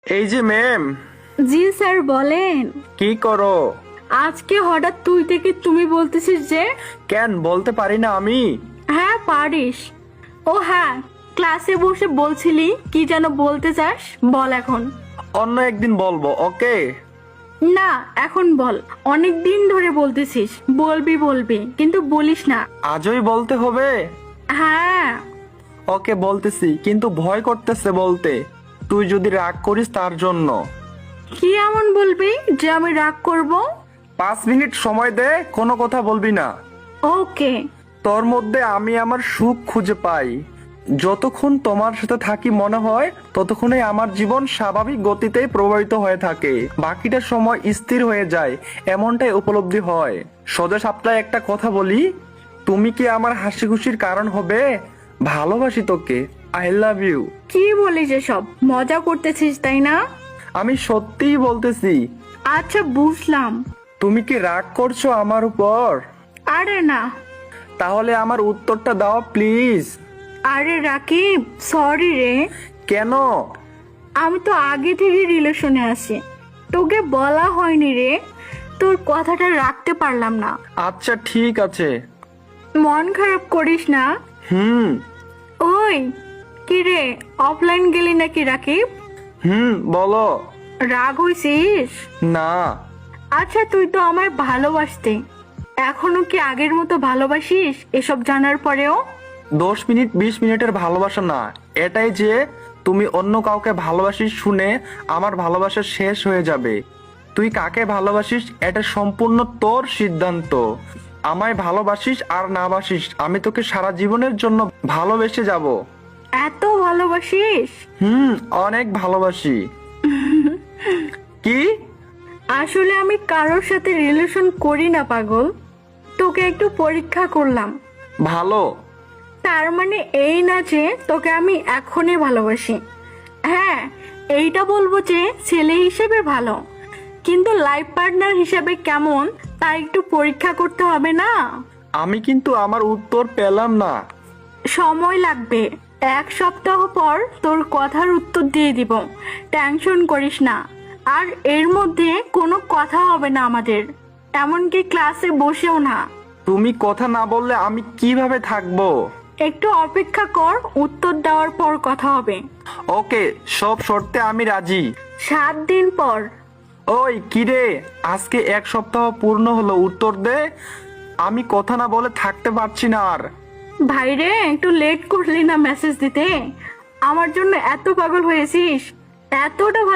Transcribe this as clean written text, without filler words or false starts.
এই যে ম্যাম। জি স্যার বলেন। কি করো? আজকে হঠাৎ তুই থেকে তুমি বলতেছিস যে? কেন বলতে পারি না আমি? হ্যাঁ পারিস। ও হ্যাঁ, ক্লাসে বসে বলছিলি কি যেন বলতে চাস, বল এখন। অন্য একদিন বলবো, ওকে? না এখন বল, অনেক দিন ধরে বলতেছিস বলবি বলবি কিন্তু বলিস না। আজই বলতে হবে? হ্যাঁ। ওকে বলতেছি, কিন্তু ভয় করতেছে বলতে। তুই যদি রাগ করিস তার জন্য। কি এমন বলবি যে আমি রাগ করব? 5 মিনিট সময় দে, কোনো কথা বলবি না। ওকে। তোর মধ্যে আমি আমার সুখ খুঁজে পাই। যতক্ষণ তোমার সাথে থাকি মনে হয় ততক্ষণই আমার জীবন স্বাভাবিক গতিতেই প্রবাহিত হয়ে থাকে, বাকিটা সময় স্থির হয়ে যায়, এমনটাই উপলব্ধি হয়। সোজা সাপটায় একটা কথা বলি, তুমি কি আমার হাসি খুশির কারণ হবে? ভালোবাসি তোকে, আই লাভ ইউ। কি বলিস এসব, মজা করতেছিস তাই না? আমি সত্যিই বলতেছি। আচ্ছা বুঝলাম। তুমি কি রাগ করছো আমার উপর? আরে না। তাহলে আমার উত্তরটা দাও প্লিজ। আরে রাকিব, সরি রে। কেন? আমি তো আগে থেকে রিলেশনে আছি, তোকে বলা হয়নি রে, তোর কথাটা রাখতে পারলাম না। আচ্ছা ঠিক আছে। মন খারাপ করিস না। হুম। ওই কি রে, অফলাইন গেলি নাকি রাকিব? বলো। রাগ হইছিস? না। আচ্ছা তুই তো আমায় ভালোবাসতে, এখনো কি আগের মতো ভালোবাসিস এসব জানার পরেও? 10 মিনিট 20 মিনিটের ভালোবাসা না, এটাই যে তুমি অন্য কাউকে ভালোবাসিস শুনে আমার ভালোবাসা শেষ হয়ে যাবে। তুই কাকে ভালোবাসিস এটা সম্পূর্ণ তোর সিদ্ধান্ত। আমায় ভালোবাসিস আর না বাসিস, আমি তোকে সারা জীবনের জন্য ভালোবেসে যাব। এত ভালোবাসিস? অনেক ভালোবাসি। কি? আসলে আমি কারোর সাথে রিলেশন করি না পাগল, তোকে একটু পরীক্ষা করলাম। ভালো? তার মানে এই না যে তোকে আমি এখনই ভালোবাসি। হ্যাঁ, এইটা বলবো যে ছেলে হিসেবে ভালো, কিন্তু লাইফ পার্টনার হিসেবে কেমন তা একটু পরীক্ষা করতে হবে না? আমি কিন্তু আমার উত্তর পেলাম না। সময় লাগবে, 1 সপ্তাহ পর তোর কথার উত্তর দিয়ে দিব, টেনশন করিস না। আর এর মধ্যে কোনো কথা হবে না আমাদের, এমনকি ক্লাসে বসেও না। তুমি কথা না বললে আমি কিভাবে থাকবো? একটু অপেক্ষা কর, উত্তর দেওয়ার পর কথা হবে। ওকে, সব শর্তে আমি রাজি। 7 দিন পর। ওই কিরে, আজকে 1 সপ্তাহ পূর্ণ হলো, উত্তর দে। আমি কথা না বলে থাকতে পারছি না আর। ভাইরে একটু লেট করলি না মেসেজ দিতে? আমার জন্য এত পাগল হয়েছিস, এতটা